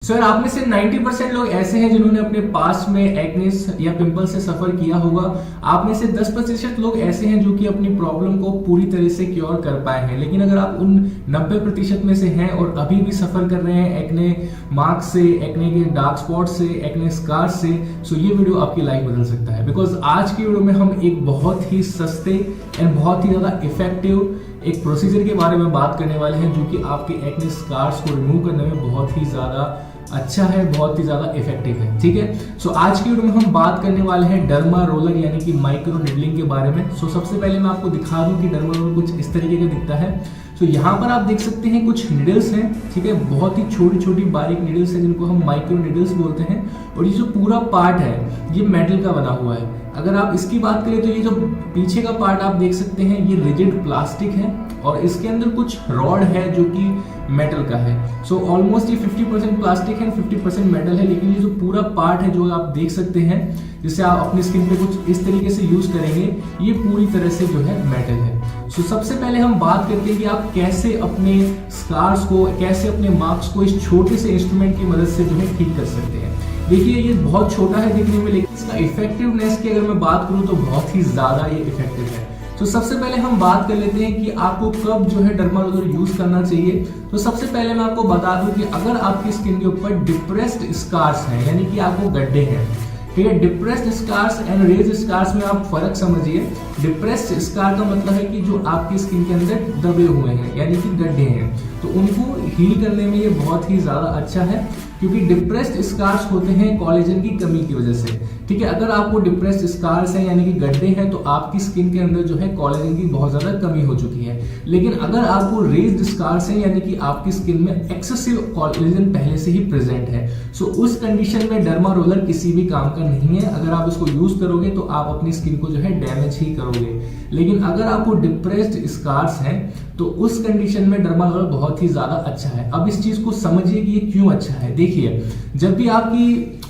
Sir आप में से 90% लोग ऐसे हैं जिन्होंने अपने पास्ट में एक्नेस या पिंपल से सफर किया होगा। आप में से 10% लोग ऐसे हैं जो कि अपनी प्रॉब्लम को पूरी तरह से क्योर कर पाए हैं। लेकिन अगर आप उन 90% में से हैं और अभी भी सफर कर रहे हैं एक्ने मार्क से, एक्ने के डार्क स्पॉट से, एक्ने स्कार से, सो ये वीडियो आपकी लाइफ बदल सकता है। बिकॉज आज की वीडियो में हम एक बहुत ही सस्ते एंड बहुत ही ज्यादा इफेक्टिव एक प्रोसीजर के बारे में बात करने वाले हैं जो कि आपके एक्ने स्कार्स को रिमूव करने में बहुत ही ज्यादा अच्छा है, बहुत ही ज्यादा इफेक्टिव है। ठीक है, सो आज की वीडियो में हम बात करने वाले हैं डर्मा रोलर यानी कि माइक्रो निडलिंग के बारे में। सो सबसे पहले मैं आपको दिखा दूं कि डर्मा रोलर कुछ इस तरीके का दिखता है। तो यहाँ पर आप देख सकते हैं कुछ निडल्स हैं, ठीक है, बहुत ही छोटी छोटी बारीक निडल्स हैं जिनको हम माइक्रो निडल्स बोलते हैं। और ये जो पूरा पार्ट है ये मेटल का बना हुआ है। अगर आप इसकी बात करें तो ये जो पीछे का पार्ट आप देख सकते हैं ये रिजिड प्लास्टिक है और इसके अंदर कुछ रॉड है जो कि मेटल का है। सो ऑलमोस्ट ये 50% प्लास्टिक है, 50% मेटल है। लेकिन ये जो पूरा पार्ट है जो आप देख सकते हैं जिसे आप अपनी स्किन पे कुछ इस तरीके से यूज करेंगे, ये पूरी तरह से जो है मेटल है। सो सबसे पहले हम बात करते हैं कि आप कैसे अपने स्कार्स को, कैसे अपने मार्क्स को इस छोटे से इंस्ट्रूमेंट की मदद से जो है ठीक कर सकते हैं। देखिए ये बहुत छोटा है दिखने में, लेकिन इसका इफेक्टिवनेस की अगर मैं बात करूं तो बहुत ही ज्यादा ये इफेक्टिव है। तो सबसे पहले हम बात कर लेते हैं कि आपको कब जो है डर्मा रोलर यूज करना चाहिए। तो सबसे पहले मैं आपको बता दूं कि अगर आपकी स्किन के ऊपर डिप्रेस्ड स्कार्स हैं, यानी कि आपको गड्ढे हैं, ठीक है, depressed scars and raised scars में आप फर्क समझिए। डिप्रेस्ड स्कार का मतलब है कि जो आपकी स्किन के अंदर दबे हुए हैं यानी कि गड्ढे हैं, तो उनको हील करने में ये बहुत ही ज्यादा अच्छा है क्योंकि डिप्रेस्ड स्कार्स होते हैं कोलेजन की कमी की वजह से। ठीक है, अगर आपको डिप्रेस्ड स्कार्स हैं यानी कि गड्ढे हैं तो आपकी स्किन के अंदर जो है कोलेजन की बहुत ज्यादा कमी हो चुकी है। लेकिन अगर आपको रेज्ड स्कार्स हैं यानी कि आपकी स्किन में एक्सेसिव कोलेजन पहले से ही प्रेजेंट है, सो उस कंडीशन में डर्मा रोलर किसी भी काम का नहीं है। अगर आप इसको यूज करोगे तो आप अपनी स्किन को जो है डैमेज ही करोगे। लेकिन अगर आपको डिप्रेस्ड स्कार्स हैं तो उस कंडीशन में डर्मा रोलर बहुत ही ज्यादा अच्छा है। अब इस चीज को समझिए कि ये क्यों अच्छा है। देखिए, जब भी आपकी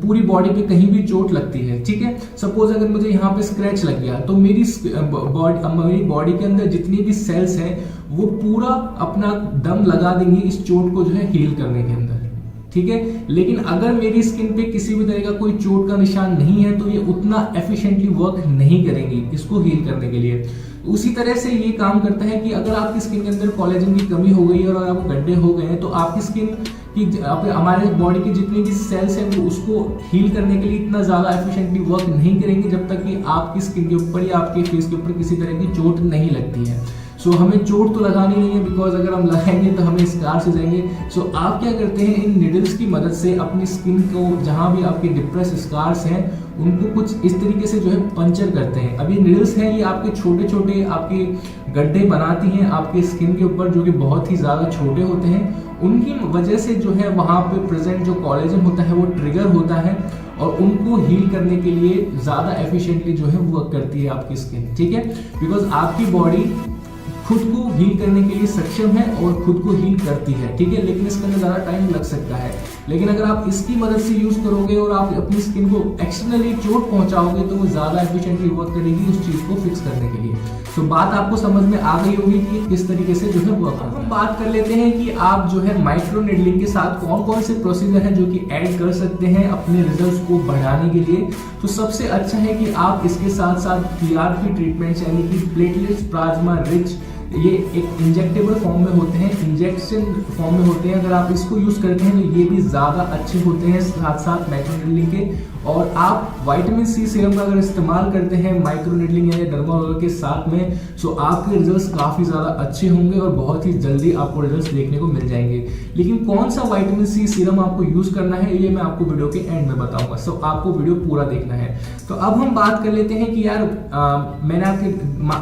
पूरी बॉडी पे कहीं भी चोट लगती है, ठीक है, सपोज अगर मुझे यहाँ पे स्क्रैच लग गया तो मेरी बॉडी के अंदर जितनी भी सेल्स हैं वो पूरा अपना दम लगा देंगी इस चोट को जो है हील करने के अंदर, ठीक है। लेकिन अगर मेरी स्किन पे किसी भी तरह का कोई चोट का निशान नहीं है तो ये उतना एफिशिएंटली वर्क नहीं करेंगी इसको हील करने के लिए। उसी तरह से ये काम करता है कि अगर आपकी स्किन के अंदर कोलेजन की कमी हो गई है और आपको गड्ढे हो गए हैं तो आपकी स्किन की, हमारे बॉडी की जितनी भी सेल्स हैं वो उसको हील करने के लिए इतना ज्यादा एफिशिएंटली वर्क नहीं करेंगे जब तक कि आपकी स्किन के ऊपर या आपके फेस के ऊपर किसी तरह की चोट नहीं लगती है। सो हमें चोट तो लगानी नहीं है, बिकॉज अगर हम लगाएंगे तो हमें स्कार्स हो जाएंगे। सो आप क्या करते हैं, इन निडल्स की मदद से अपनी स्किन को जहां भी आपके डिप्रेस स्कार्स हैं उनको कुछ इस तरीके से जो है पंचर करते हैं। अब ये निडल्स हैं, ये आपके छोटे छोटे आपके गड्ढे बनाती हैं आपके स्किन के ऊपर जो कि बहुत ही ज्यादा छोटे होते हैं। उनकी वजह से जो है वहां पे प्रेजेंट जो कोलेजन होता है वो ट्रिगर होता है और उनको हील करने के लिए ज्यादा एफिशिएंटली जो है वर्क करती है आपकी स्किन, ठीक है। बिकॉज आपकी बॉडी खुद को हील करने के लिए सक्षम है और खुद को हील करती है, ठीक है, लेकिन इसके अंदर ज्यादा टाइम लग सकता है। लेकिन अगर आप इसकी मदद से यूज करोगे और आप अपनी स्किन को एक्सटर्नली चोट पहुंचाओगे तो वो ज्यादा एफिशिएंटली वर्क करेगी उस चीज को फिक्स करने के लिए। तो बात आपको समझ में आ गई होगी कि किस तरीके से जो है वर्क। अब हम बात कर लेते हैं कि आप जो है माइक्रो निडलिंग के साथ कौन कौन से प्रोसीजर हैं जो कि ऐड कर सकते हैं अपने रिजल्ट्स को बढ़ाने के लिए। तो सबसे अच्छा है कि आप इसके साथ साथ PRP ट्रीटमेंट्स यानी कि प्लेटलेट्स प्लाज्मा रिच, ये एक इंजेक्टेबल फॉर्म में होते हैं, इंजेक्शन फॉर्म में होते हैं। अगर आप इसको यूज करते हैं तो ये भी ज्यादा अच्छे होते हैं साथ साथ माइक्रो निडलिंग के। और आप विटामिन C सीरम का अगर इस्तेमाल करते हैं माइक्रो निडलिंग या डर्मा रोलर के साथ में, सो आपके रिजल्ट्स काफी ज्यादा अच्छे होंगे और बहुत ही जल्दी आपको रिजल्ट्स देखने को मिल जाएंगे। लेकिन कौन सा विटामिन C सीरम आपको यूज करना है ये मैं आपको वीडियो के एंड में बताऊंगा, सो आपको वीडियो पूरा देखना है। तो अब हम बात कर लेते हैं कि यार मैंने आपके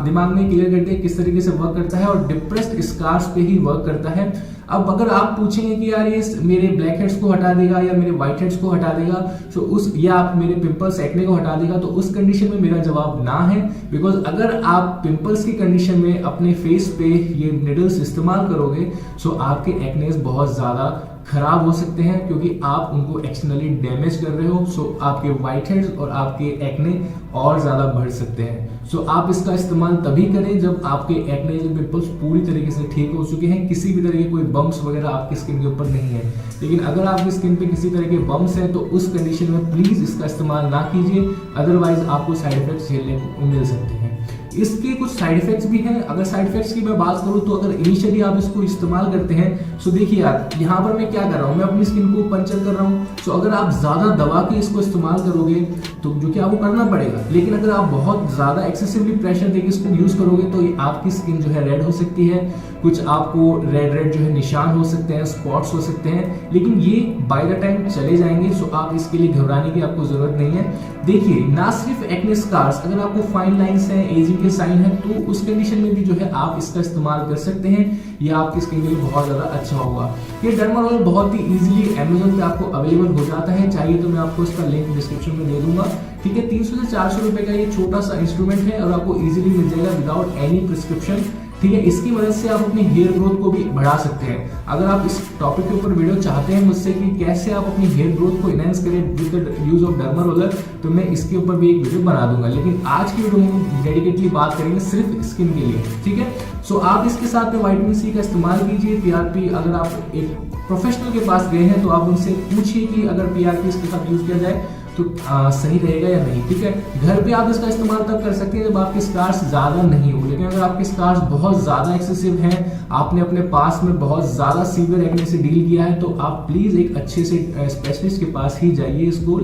दिमाग में क्लियर कर दिया किस तरीके से वर्क करता है और डिप्रेस्ड स्कार्स पे ही वर्क करता है। अब अगर आप पूछेंगे कि यार ये मेरे ब्लैक हेड्स को हटा देगा या मेरे व्हाइट हेड्स को हटा देगा, तो उस या आप मेरे पिंपल्स एक्ने को हटा देगा, तो उस कंडीशन में मेरा जवाब ना है। बिकॉज अगर आप पिंपल्स की कंडीशन में अपने फेस पे ये निडल्स इस्तेमाल करोगे सो आपके एक्नेस बहुत ज्यादा खराब हो सकते हैं क्योंकि आप उनको एक्सटर्नली डैमेज कर रहे हो। सो आपके व्हाइट हेड्स और आपके एक्ने और ज्यादा बढ़ सकते हैं। सो आप इसका इस्तेमाल तभी करें जब आपके एक्ने पिंपल्स पूरी तरीके से ठीक हो चुके हैं, किसी भी तरह के कोई बम्प्स वगैरह आपकी स्किन के ऊपर नहीं है। लेकिन अगर आपकी स्किन पे किसी तरह के बम्प्स हैं तो उस कंडीशन में प्लीज इसका इस्तेमाल ना कीजिए, अदरवाइज आपको साइड इफेक्ट्स झेलने को मिल सकते हैं। इसके कुछ साइड इफेक्ट्स भी हैं। अगर साइड इफेक्ट्स की मैं बात करूं तो अगर इनिशियली आप इसको इस्तेमाल करते हैं, सो देखिए यार यहाँ पर मैं क्या कर रहा हूँ, मैं अपनी स्किन को पंचर कर रहा हूँ। सो अगर आप ज्यादा दबा के इसको इस्तेमाल करोगे तो जो कि आपको करना पड़ेगा, लेकिन अगर आप बहुत ज्यादा एक्सेसिवली प्रेशर देके इसको यूज करोगे तो ये आपकी स्किन जो है रेड हो सकती है, कुछ आपको रेड जो है निशान हो सकते हैं, स्पॉट्स हो सकते हैं, लेकिन ये बाय द टाइम चले जाएंगे। सो आप इसके लिए घबराने की आपको जरूरत नहीं है। देखिए ना सिर्फ एक्ने स्कार्स, अगर आपको फाइन लाइंस हैं, एजिंग के साइन है, तो उस कंडीशन में भी जो है आप इसका इस्तेमाल कर सकते हैं। यह आपकी स्किन के लिए बहुत ज्यादा अच्छा होगा। ये डर्मा रोलर बहुत ही इजीली Amazon पे आपको अवेलेबल हो जाता है, चाहिए तो मैं आपको इसका लिंक डिस्क्रिप्शन में दे दूंगा। ठीक है, 300 से 400 रुपए का ये छोटा सा इंस्ट्रूमेंट है और आपको इजीली मिल जाएगा विदाउट एनी प्रिस्क्रिप्शन। ठीक है, इसकी मदद से आप अपनी हेयर ग्रोथ को भी बढ़ा सकते हैं। अगर आप इस टॉपिक के ऊपर वीडियो चाहते हैं मुझसे कि कैसे आप अपनी हेयर ग्रोथ को इनहेंस करें with the use of derma roller, तो मैं इसके ऊपर भी एक वीडियो बना दूंगा। लेकिन आज की वीडियो में डेडिकेटली बात करेंगे सिर्फ स्किन के लिए। ठीक है, सो आप इसके साथ में विटामिन सी का इस्तेमाल कीजिए। पीआरपी, अगर आप एक प्रोफेशनल के पास गए हैं तो आप उनसे पूछिए कि अगर पीआरपी इसके साथ यूज किया जाए तो सही रहेगा या नहीं। ठीक है, घर पे आप इसका इस्तेमाल तब कर सकते हैं जब आपके स्कार्स ज्यादा नहीं हो, लेकिन अगर आपके स्कार्स बहुत ज्यादा एक्सेसिव हैं, आपने अपने पास में बहुत ज्यादा सीवियर एक्ने से डील किया है, तो आप प्लीज एक अच्छे से स्पेशलिस्ट के पास ही जाइए इसको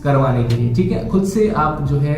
करवाने के लिए। ठीक है, खुद से आप जो है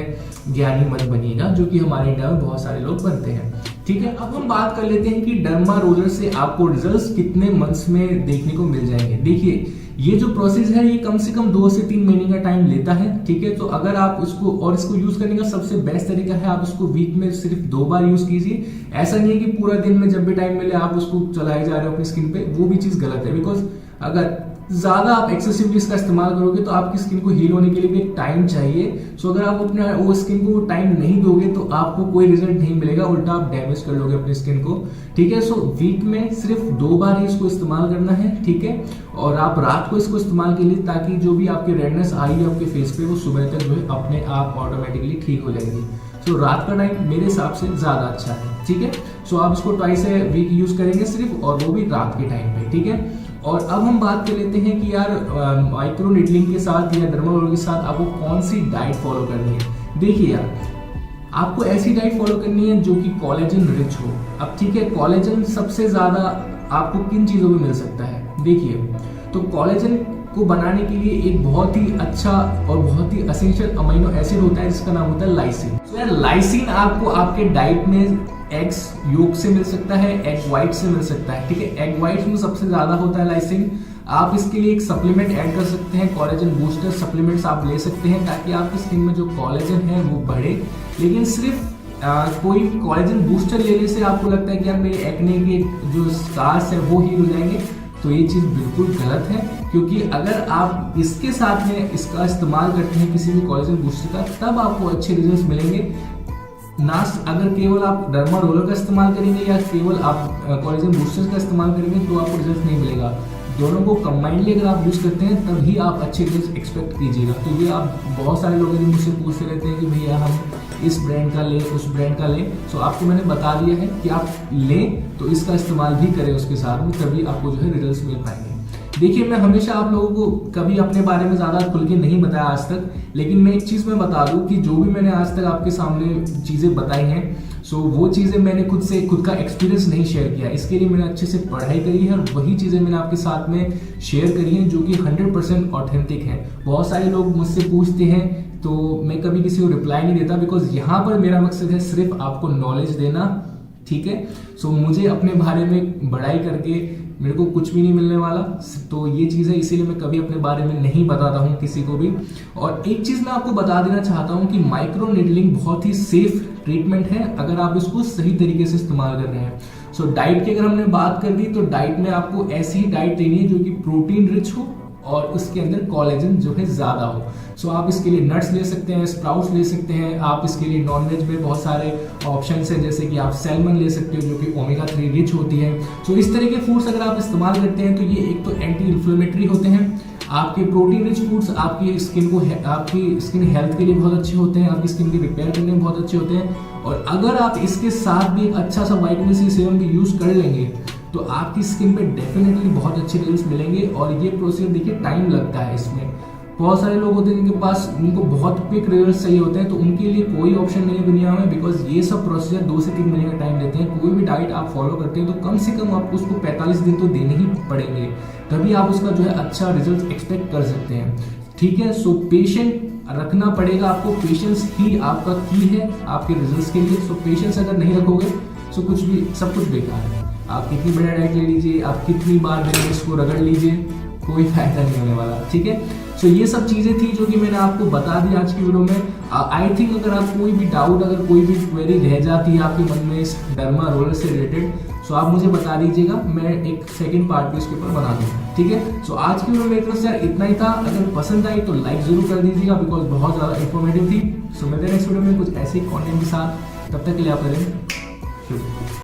ज्ञानी मत बनिएगा, जो कि हमारे इंडिया में बहुत सारे लोग बनते हैं। ठीक है, अब हम बात कर लेते हैं कि डर्मा रोलर से आपको रिजल्ट्स कितने मंथ्स में देखने को मिल जाएंगे। देखिए ये जो प्रोसेस है ये कम से कम 2 से 3 महीने का टाइम लेता है। ठीक है, तो अगर आप इसको यूज करने का सबसे बेस्ट तरीका है आप इसको वीक में सिर्फ 2 बार यूज कीजिए। ऐसा नहीं है कि पूरा दिन में जब भी टाइम मिले आप उसको चलाए जा रहे हो अपनी स्किन पे, वो भी चीज गलत है। बिकॉज अगर ज्यादा आप एक्सेसिवली इसका इस्तेमाल करोगे तो आपकी स्किन को हील होने के लिए भी एक टाइम चाहिए। सो अगर आप अपने वो स्किन को टाइम नहीं दोगे तो आपको कोई रिजल्ट नहीं मिलेगा, उल्टा आप डैमेज कर लोगे अपनी स्किन को। ठीक है, सो वीक में सिर्फ 2 बार ही इसको इस्तेमाल करना है। ठीक है, और आप रात को इसको इस्तेमाल कीजिए ताकि जो भी आपकी रेडनेस आई है आपके फेस पे वो सुबह तक जो है अपने आप ऑटोमेटिकली ठीक हो जाएगी। सो रात का टाइम मेरे हिसाब से ज्यादा अच्छा है। ठीक है, सो आप इसको ट्वाइस ए वीक यूज करेंगे सिर्फ, और वो भी रात के टाइम पे। ठीक है, और अब हम बात कर लेते हैं कि यार माइक्रो निडलिंग के साथ या डर्मा रोलर के साथ आपको कौन सी डाइट फॉलो करनी है। देखिए यार, आपको ऐसी डाइट फॉलो करनी है जो कि कोलेजन रिच हो। अब ठीक है, कोलेजन सबसे ज्यादा आपको किन चीजों में मिल सकता है? देखिए, तो कोलेजन को बनाने के लिए एक बहुत ही अच्छा और बहुत ही एसेंशियल अमीनो एसिड होता है जिसका नाम होता है लाइसिन। तो यार लाइसिन आपको आपके डाइट में एग्स योक से मिल सकता है, एग व्हाइट से मिल सकता है। ठीक है, एग व्हाइट में सबसे ज्यादा होता है लाइसिन। आप इसके लिए एक सप्लीमेंट ऐड कर सकते हैं, कोलेजन बूस्टर सप्लीमेंट्स आप ले सकते हैं ताकि आपकी स्किन में जो कोलेजन है वो बढ़े। लेकिन सिर्फ कोई कोलेजन बूस्टर लेने से आपको लगता है कि यार मेरे एक्ने के जो स्कार्स है वो हील हो जाएंगे, तो ये चीज बिल्कुल गलत है। क्योंकि अगर आप इसके साथ में इसका इस्तेमाल करते हैं किसी भी कोलेजन बूस्टर का, तब आपको अच्छे रिजल्ट्स मिलेंगे। ना अगर केवल आप डर्मा रोलर का इस्तेमाल करेंगे या केवल आप कोलेजन बूस्टर का इस्तेमाल करेंगे तो आपको रिजल्ट नहीं मिलेगा। दोनों को कंबाइंडली अगर आप यूज करते हैं तभी आप अच्छे रिजल्ट एक्सपेक्ट कीजिएगा। तो ये आप बहुत सारे लोग मुझसे पूछते रहते हैं कि भैया हम इस ब्रांड का लें, उस ब्रांड का लें। सो आपको मैंने बता दिया है कि आप लें तो इसका इस्तेमाल भी करें उसके साथ में, तभी आपको जो है रिजल्ट्स मिल पाएंगे। देखिए, मैं हमेशा आप लोगों को कभी अपने बारे में ज्यादा खुल के नहीं बताया आज तक, लेकिन मैं एक चीज में बता दूं कि जो भी मैंने आज तक आपके सामने चीजें बताई हैं, सो वो चीजें मैंने खुद का एक्सपीरियंस नहीं शेयर किया। इसके लिए मैंने अच्छे से पढ़ाई करी है और वही चीजें मैंने आपके साथ में शेयर करी हैं जो कि 100% ऑथेंटिक है। बहुत सारे लोग मुझसे पूछते हैं तो मैं कभी किसी को रिप्लाई नहीं देता, बिकॉज यहाँ पर मेरा मकसद है सिर्फ आपको नॉलेज देना। ठीक है, सो मुझे अपने बारे में बड़ाई करके मेरे को कुछ भी नहीं मिलने वाला। तो ये चीज़ है, इसीलिए मैं कभी अपने बारे में नहीं बताता हूँ किसी को भी। और एक चीज़ मैं आपको बता देना चाहता हूँ कि माइक्रो निडलिंग बहुत ही सेफ ट्रीटमेंट है अगर आप इसको सही तरीके से इस्तेमाल कर रहे हैं। सो डाइट की अगर हमने बात कर दी तो डाइट में आपको ऐसी ही डाइट लेनी है जो कि प्रोटीन रिच हो, और उसके अंदर कोलेजन जो है ज़्यादा हो। सो आप इसके लिए नट्स ले सकते हैं, स्प्राउट्स ले सकते हैं। आप इसके लिए नॉनवेज में बहुत सारे ऑप्शंस हैं, जैसे कि आप सैल्मन ले सकते हो जो कि ओमेगा 3 रिच होती है। सो इस तरह के फूड्स अगर आप इस्तेमाल करते हैं तो ये एक तो एंटी इन्फ्लेमेटरी होते हैं, आपके प्रोटीन रिच फूड्स आपकी स्किन हेल्थ के लिए बहुत अच्छे होते हैं, आपकी स्किन की रिपेयर करने में बहुत अच्छे होते हैं। और अगर आप इसके साथ भी एक अच्छा सा विटामिन सी सीरम भी यूज़ कर लेंगे तो आपकी स्किन पे डेफिनेटली बहुत अच्छे रिजल्ट्स मिलेंगे। और ये प्रोसेस देखिए टाइम लगता है इसमें, बहुत सारे लोग होते हैं जिनके पास उनको बहुत क्विक रिजल्ट्स चाहिए होते हैं, तो उनके लिए कोई ऑप्शन नहीं है दुनिया में, बिकॉज ये सब प्रोसीजर 2 से 3 महीने का टाइम लेते हैं। कोई भी डाइट आप फॉलो करते हैं तो कम से कम आपको उसको 45 दिन तो देने ही पड़ेंगे, तभी आप उसका जो है अच्छा रिजल्ट एक्सपेक्ट कर सकते हैं। ठीक है, सो पेशेंट रखना पड़ेगा आपको, पेशेंस ही आपका की है आपके रिजल्ट्स के लिए। सो पेशेंस अगर नहीं रखोगे तो कुछ भी सब कुछ बेकार है। आप कितनी बड़ा डाइट ले लीजिए, आप कितनी बार दिन में इसको रगड़ लीजिए, कोई फायदा नहीं होने वाला। ठीक है, सो ये सब चीज़ें थी जो कि मैंने आपको बता दी आज की वीडियो में। आई थिंक अगर आप कोई भी डाउट, अगर कोई भी क्वेरी रह जाती है आपके मन में इस डर्मा रोलर से रिलेटेड, सो आप मुझे बता दीजिएगा, मैं एक सेकंड पार्ट भी इसके ऊपर बना दूँगा। ठीक है, सो आज की वीडियो मेरी तरफ से यार इतना ही था। अगर पसंद आई तो लाइक जरूर कर दीजिएगा, बिकॉज बहुत ज़्यादा इन्फॉर्मेटिव थी। सो मिलते हैं नेक्स्ट वीडियो में कुछ ऐसे ही कॉन्टेंट के साथ, तब तक के लिए आप करें शुभ।